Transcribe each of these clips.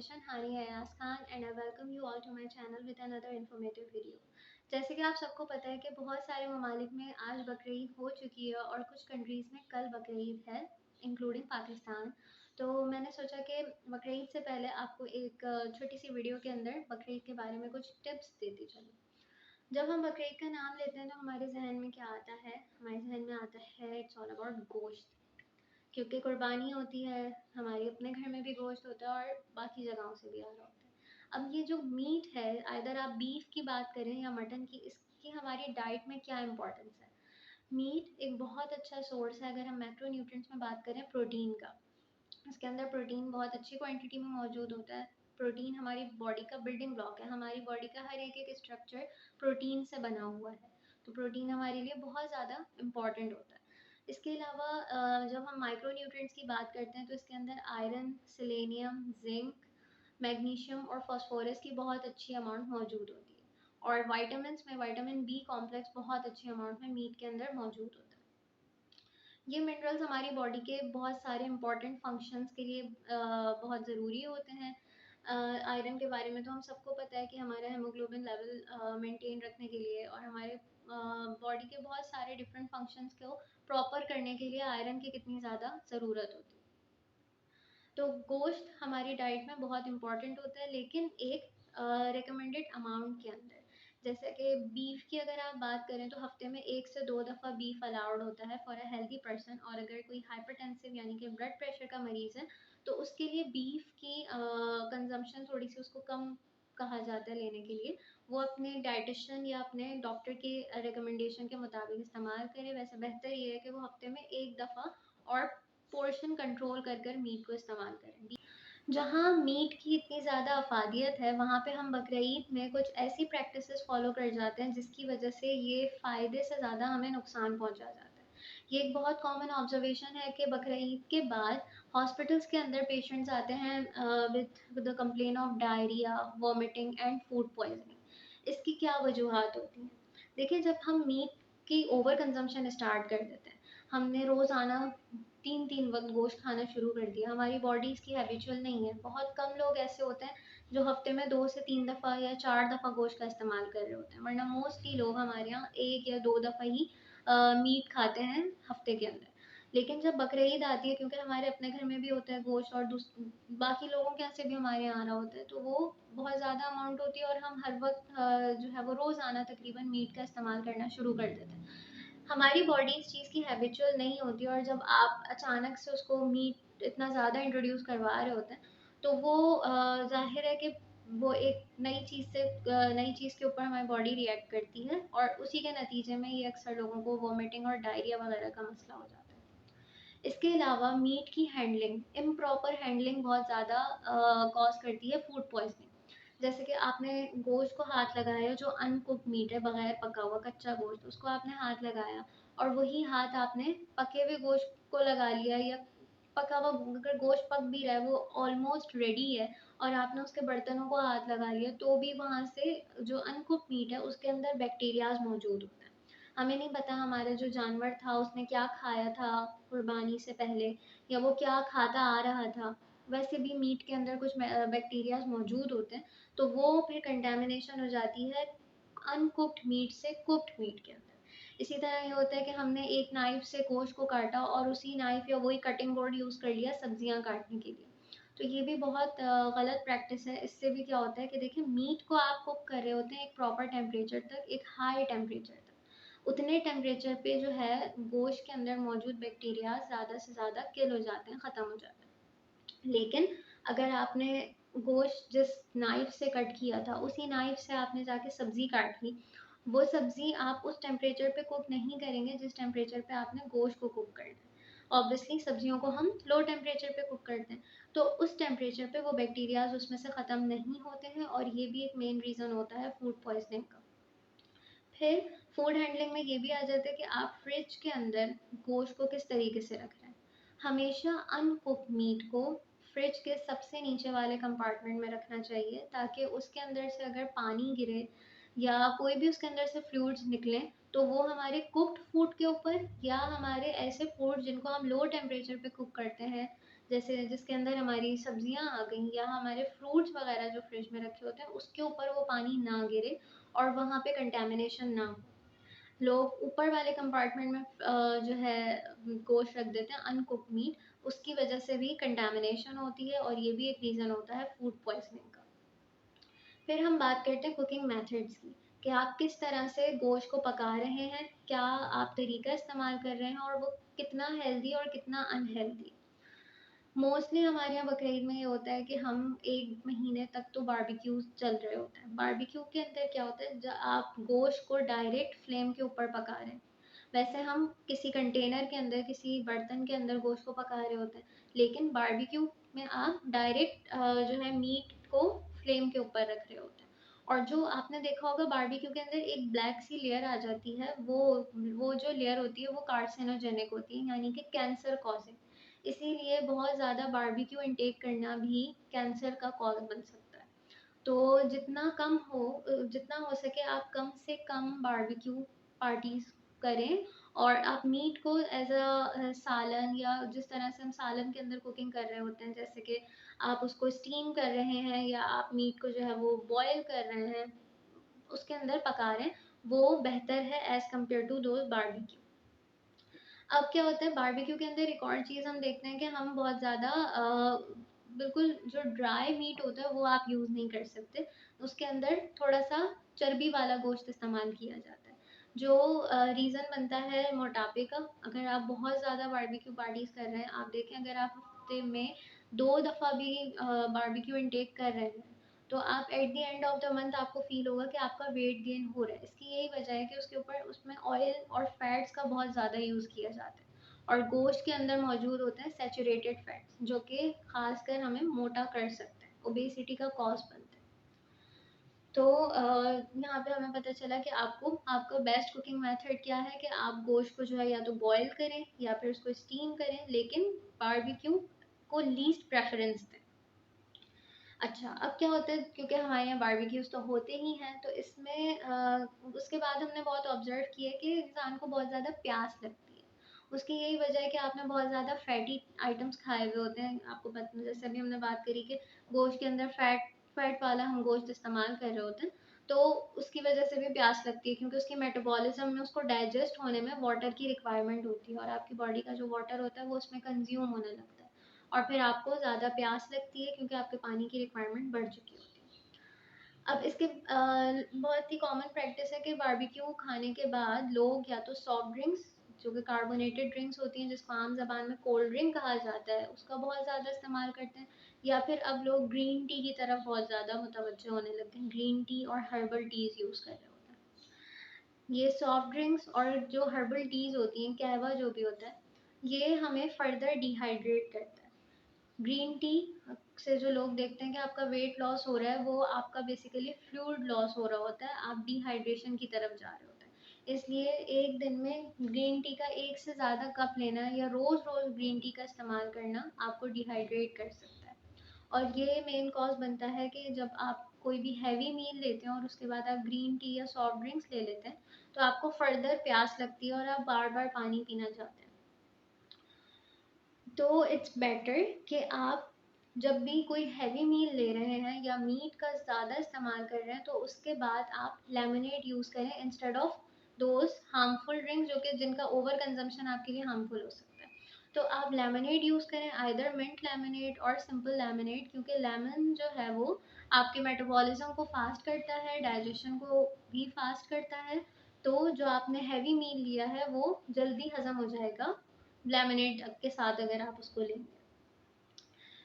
dietitian Hani Ayaz Khan and I welcome you all to my channel with another informative video। जैसे कि आप सबको पता है कि बहुत सारे ममालिक में आज बकरीद हो चुकी है और कुछ कंट्रीज़ में कल बकरीद है, इंक्लूडिंग पाकिस्तान। तो मैंने सोचा कि बकरीद से पहले आपको एक छोटी सी वीडियो के अंदर बकरीद के बारे में कुछ टिप्स देती चलूँ। जब हम बकरीद का नाम लेते हैं तो हमारे जहन में क्या आता है? हमारे जहन में आता है इट्स ऑल अबाउट गोश्त, क्योंकि कुर्बानी होती है, हमारे अपने घर में भी गोश्त होता है और बाकी जगहों से भी आ रहा होता है। अब ये जो मीट है, आइदर आप बीफ की बात करें या मटन की, इसकी हमारी डाइट में क्या इम्पोर्टेंस है? मीट एक बहुत अच्छा सोर्स है अगर हम मैक्रोन्यूट्रिएंट्स में बात करें प्रोटीन का। इसके अंदर प्रोटीन बहुत अच्छी क्वांटिटी में मौजूद होता है। प्रोटीन हमारी बॉडी का बिल्डिंग ब्लॉक है, हमारी बॉडी का हर एक स्ट्रक्चर प्रोटीन से बना हुआ है। तो प्रोटीन हमारे लिए बहुत ज़्यादा इम्पॉर्टेंट होता है। इसके अलावा जब हम माइक्रो न्यूट्रिएंट्स की बात करते हैं तो इसके अंदर आयरन, सेलेनियम, जिंक, मैग्नीशियम और फास्फोरस की बहुत अच्छी अमाउंट मौजूद होती है। और वाइटामिन में विटामिन बी कॉम्प्लेक्स बहुत अच्छी अमाउंट में मीट के अंदर मौजूद होता है। ये मिनरल्स हमारी बॉडी के बहुत सारे इंपॉर्टेंट फंक्शंस के लिए बहुत ज़रूरी होते हैं। आयरन के बारे में तो हम सबको पता है कि हमारा हेमोग्लोबिन लेवल मेंटेन रखने के लिए और हमारे बॉडी के बहुत सारे डिफरेंट फंक्शंस को प्रॉपर करने के लिए आयरन की कितनी ज़्यादा ज़रूरत होती है। तो गोश्त हमारी डाइट में बहुत इम्पॉर्टेंट होता है, लेकिन एक रिकमेंडेड अमाउंट के अंदर। जैसे कि बीफ की अगर आप बात करें तो हफ्ते में 1 से 2 दफ़ा बीफ अलाउड होता है फॉर अ हेल्दी पर्सन। और अगर कोई हाइपरटेंसिव यानी कि ब्लड प्रेशर का मरीज़ है तो उसके लिए बीफ की कंजम्पशन थोड़ी सी उसको कम कहा जाता है लेने के लिए। वो अपने डाइटिशियन या अपने डॉक्टर के रिकमेंडेशन के मुताबिक इस्तेमाल करे। वैसे बेहतर ये है कि वो हफ्ते में 1 दफ़ा और पोर्शन कंट्रोल कर मीट को इस्तेमाल करें। जहाँ मीट की इतनी ज़्यादा अफादियत है, वहाँ पे हम बकरीद में कुछ ऐसी प्रैक्टिसेस फॉलो कर जाते हैं जिसकी वजह से ये फ़ायदे से ज़्यादा हमें नुकसान पहुँचा जाता है। ये एक बहुत कॉमन ऑब्जर्वेशन है कि बकरीद के बाद हॉस्पिटल्स के अंदर पेशेंट्स आते हैं with the complain of diarrhoea, vomiting and food poisoning. इसकी क्या वजूहत होती हैं? देखिए, जब हम मीट की ओवर कंजम्पशन स्टार्ट कर देते हैं, हमने रोज़ाना 3-3 वक़्त गोश्त खाना शुरू कर दिया, हमारी बॉडी इसकी हैबिचुअल नहीं है। बहुत कम लोग ऐसे होते हैं जो हफ़्ते में 2 से 3 दफ़ा या 4 दफ़ा गोश्त का इस्तेमाल कर रहे होते हैं, वरना मोस्टली लोग हमारे यहाँ 1 या 2 दफ़ा ही मीट खाते हैं हफ़्ते के अंदर। लेकिन जब बकरीद आती है, क्योंकि हमारे अपने घर में भी होता है गोश्त और बाकी लोगों के यहाँ से भी हमारे यहाँ आ रहा होता है, तो वो बहुत ज़्यादा अमाउंट होती है और हम हर वक़्त जो है वो रोज़ाना तकरीबन मीट का इस्तेमाल करना शुरू कर देते हैं। हमारी बॉडी इस चीज़ की हैबिचुअल नहीं होती और जब आप अचानक से उसको मीट इतना ज़्यादा इंट्रोड्यूस करवा रहे होते हैं, तो वो ज़ाहिर है कि वो एक नई चीज़ के ऊपर हमारी बॉडी रिएक्ट करती है और उसी के नतीजे में ये अक्सर लोगों को वॉमिटिंग और डायरिया वगैरह का मसला हो जाता है। इसके अलावा मीट की हैंडलिंग, इम्प्रॉपर हैंडलिंग बहुत ज़्यादा कॉज़ करती है फूड पॉइज़निंग। जैसे कि आपने गोश्त को हाथ लगाया, जो अनकुक्ड मीट है, बगैर पका हुआ कच्चा गोश्त, उसको आपने हाथ लगाया और वही हाथ आपने पके हुए गोश्त को लगा लिया, या पका हुआ अगर गोश्त पक भी रहा है, वो ऑलमोस्ट रेडी है और आपने उसके बर्तनों को हाथ लगा लिया, तो भी वहाँ से जो अनकुक्ड मीट है उसके अंदर बैक्टीरियाज मौजूद होते हैं। हमें नहीं पता हमारा जो जानवर था उसने क्या खाया था कुर्बानी से पहले, या वो क्या खाता आ रहा था। वैसे भी मीट के अंदर कुछ बैक्टीरियाज मौजूद होते हैं, तो वो फिर कंटेमिनेशन हो जाती है अनकुक्ड मीट से कुक्ड मीट के अंदर। इसी तरह ये होता है कि हमने एक नाइफ से गोश्त को काटा और उसी नाइफ या वही कटिंग बोर्ड यूज़ कर लिया सब्जियां काटने के लिए। तो ये भी बहुत गलत प्रैक्टिस है। इससे भी क्या होता है कि देखिए, मीट को आप कुक कर रहे होते हैं एक प्रॉपर टेम्परेचर तक, एक हाई टेम्परेचर तक। उतने टेम्परेचर पे जो है गोश्त के अंदर मौजूद बैक्टीरिया ज़्यादा से ज़्यादा किल हो जाते हैं, ख़त्म हो जाते हैं। लेकिन अगर आपने गोश्त जिस नाइफ से कट किया था उसी नाइफ से आपने जाके सब्ज़ी काट ली, वो सब्ज़ी आप उस टेम्परेचर पे कुक नहीं करेंगे जिस टेम्परेचर पे आपने गोश्त को कुक करना है। ऑब्वियसली सब्जियों को हम लो टेम्परेचर पे कुक करते हैं, तो उस टेम्परेचर पे वो बैक्टीरियाज उसमें से ख़त्म नहीं होते हैं और ये भी एक मेन रीज़न होता है फूड पॉइजनिंग का। फिर फूड हैंडलिंग में ये भी आ जाता है कि आप फ्रिज के अंदर गोश्त को किस तरीके से रख रहे हैं। हमेशा अनकुक मीट को फ्रिज के सबसे नीचे वाले कंपार्टमेंट में रखना चाहिए, ताकि उसके अंदर से अगर पानी गिरे या कोई भी उसके अंदर से फ्लूइड्स निकले, तो वो हमारे कुक्ड फूड के ऊपर या हमारे ऐसे फूड जिनको हम लो टेम्परेचर पे कुक करते हैं, जैसे जिसके अंदर हमारी सब्जियां आ गई या हमारे फ्रूट्स वगैरह जो फ्रिज में रखे होते हैं उसके ऊपर वो पानी ना गिरे और वहाँ पे कंटेमिनेशन ना हो। लोग ऊपर वाले कंपार्टमेंट में जो है गोश्त रख देते हैं अनकुक मीट, उसकी वजह से भी कंटेमिनेशन होती है और ये भी एक रीज़न होता है फूड पॉइजनिंग का। फिर हम बात करते हैं कुकिंग मेथड्स की, कि आप किस तरह से गोश्त को पका रहे हैं, क्या आप तरीका इस्तेमाल कर रहे हैं और वो कितना हेल्दी और कितना अनहेल्दी। मोस्टली हमारे यहाँ बकरीद में ये होता है कि हम 1 महीने तक तो बारबेक्यू चल रहे होते हैं। बारबेक्यू के अंदर क्या होता है, जब आप गोश्त को डायरेक्ट फ्लेम के ऊपर पका रहे हैं, वैसे हम किसी कंटेनर के अंदर किसी बर्तन के अंदर गोश्त को पका रहे होते हैं, लेकिन बारबेक्यू में आप डायरेक्ट जो है मीट को फ्लेम के ऊपर रख रहे होते हैं। और जो आपने देखा होगा बारबेक्यू के अंदर एक ब्लैक सी लेयर आ जाती है, वो जो लेयर होती है वो कार्सिनोजेनिक होती है, यानी कि कैंसर कॉजिंग। इसीलिए बहुत ज़्यादा बारबेक्यू इंटेक करना भी कैंसर का कॉज बन सकता है। तो जितना हो सके आप कम से कम बारबेक्यू पार्टीज करें, और आप मीट को एज अ सालन, या जिस तरह से हम सालन के अंदर कुकिंग कर रहे होते हैं, जैसे कि आप उसको स्टीम कर रहे हैं या आप मीट को जो है वो बॉयल कर रहे हैं, उसके अंदर पका रहे हैं, वो बेहतर है as compared to those barbecue. अब क्या होता है बारबेक्यू के अंदर एक और चीज़ हम देखते हैं कि हम बहुत ज़्यादा बिल्कुल जो ड्राई मीट होता है वो आप यूज़ नहीं कर सकते। उसके अंदर थोड़ा सा चर्बी वाला गोश्त इस्तेमाल किया जाता है, जो रीज़न बनता है मोटापे का। अगर आप बहुत ज़्यादा बारबेक्यू पार्टीज कर रहे हैं, आप देखें अगर आप हफ्ते में 2 दफ़ा भी बारबेक्यू इनटेक कर रहे हैं, तो आप at the end of the month आपको फील होगा कि आपका वेट गेन हो रहा है। इसकी यही वजह है कि उसके ऊपर उसमें ऑयल और फैट्स का बहुत ज़्यादा यूज़ किया जाता है, और गोश्त के अंदर मौजूद होते हैं सैचुरेटेड फैट्स, जो कि खासकर हमें मोटा कर सकते हैं, ओबेसिटी का कॉज बनते हैं। तो यहाँ पे हमें पता चला कि आपको आपका बेस्ट कुकिंग मेथड क्या है, कि आप गोश्त को जो है या तो बॉयल करें या फिर उसको स्टीम करें, लेकिन बारबेक्यू को लीस्ट प्रेफरेंस दें। अच्छा, अब क्या होता है, क्योंकि हमारे यहाँ बारबेक्यूज़ तो होते ही हैं, तो इसमें उसके बाद हमने बहुत ऑब्ज़र्व किया कि इंसान को बहुत ज़्यादा प्यास लगती है। उसकी यही वजह है कि आपने बहुत ज़्यादा फैटी आइटम्स खाए हुए होते हैं। आपको पता, जैसे अभी हमने बात करी कि गोश्त के अंदर फैट वाला हम गोश्त इस्तेमाल कर रहे होते हैं, तो उसकी वजह से भी प्यास लगती है, क्योंकि उसकी मेटाबॉलिज्म में उसको डाइजेस्ट होने में वाटर की रिक्वायरमेंट होती है, और आपकी बॉडी का जो वाटर होता है वो उसमें कंज्यूम होने लगता है, और फिर आपको ज़्यादा प्यास लगती है क्योंकि आपके पानी की रिक्वायरमेंट बढ़ चुकी होती है। अब इसके बहुत ही कॉमन प्रैक्टिस है कि बारबेक्यू खाने के बाद लोग या तो सॉफ्ट ड्रिंक्स, जो कि कार्बोनेटेड ड्रिंक्स होती हैं, जिसको आम ज़बान में कोल्ड ड्रिंक कहा जाता है, उसका बहुत ज़्यादा इस्तेमाल करते हैं, या फिर अब लोग ग्रीन टी की तरफ बहुत ज़्यादा मुतवज्जो होने लगते हैं, ग्रीन टी और हर्बल टीज़ यूज़ कर रहे होते हैं। ये सॉफ्ट ड्रिंक्स और जो हर्बल टीज़ होती हैं, कहवा जो भी होता है, ये हमें फर्दर डिहाइड्रेट करता है। ग्रीन टी से जो लोग देखते हैं कि आपका वेट लॉस हो रहा है, वो आपका बेसिकली फ्लूइड लॉस हो रहा होता है, आप डिहाइड्रेशन की तरफ जा रहे होते हैं। इसलिए एक दिन में ग्रीन टी का 1 से ज़्यादा कप लेना या रोज़ रोज़ ग्रीन टी का इस्तेमाल करना आपको डिहाइड्रेट कर सकता है। और ये मेन कॉज बनता है कि जब आप कोई भी हैवी मील लेते हैं और उसके बाद आप ग्रीन टी या सॉफ्ट ड्रिंक्स ले लेते हैं, तो आपको फर्दर प्यास लगती है और आप बार बार पानी पीना चाहते हैं। तो इट्स बेटर कि आप जब भी कोई हैवी मील ले रहे हैं या मीट का ज़्यादा इस्तेमाल कर रहे हैं, तो उसके बाद आप लेमनेड यूज़ करें instead of those harmful drinks, जो कि जिनका ओवर कंजम्पशन आपके लिए हार्मफुल हो सकता है। तो आप लेमनेड यूज़ करें, आइदर मिंट लेमनेड और सिंपल लेमनेड, क्योंकि लेमन जो है वो आपके मेटाबॉलिज्म को फास्ट करता है, डाइजेशन को भी फास्ट करता है। तो जो आपने हैवी मील लिया है वो जल्दी हज़म हो जाएगा लेमनेड के साथ, अगर आप उसको लेंगे।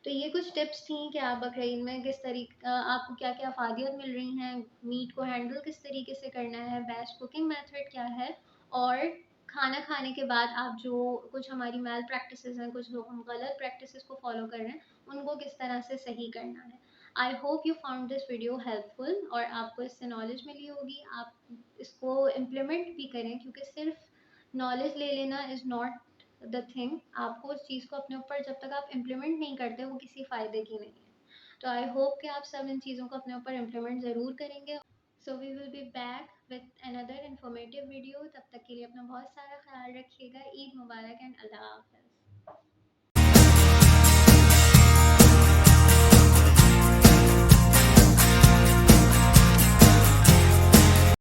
तो ये कुछ टिप्स थी कि आप बकरीद में किस तरीके आपको क्या क्या अफादियत मिल रही हैं, मीट को हैंडल किस तरीके से करना है, बेस्ट कुकिंग मेथड क्या है, और खाना खाने के बाद आप जो कुछ हमारी मैल प्रैक्टिसेस हैं, कुछ लोग हम गलत प्रैक्टिसेस को फॉलो कर रहे हैं, उनको किस तरह से सही करना है। I hope you found this video helpful और आपको इससे नॉलेज मिली होगी। आप इसको इम्प्लीमेंट भी करें, क्योंकि सिर्फ नॉलेज ले लेना इज़ नॉट द थिंग। आपको उस चीज़ को अपने ऊपर जब तक आप इम्प्लीमेंट नहीं करते, वो किसी फ़ायदे की नहीं है। तो आई होप कि आप सब इन चीज़ों को अपने ऊपर इम्प्लीमेंट ज़रूर करेंगे। So we will be back with another informative video. तब तक के लिए अपना बहुत सारा ख्याल रखिएगा। ईद मुबारक एंड अल्लाह हाफ़िज़।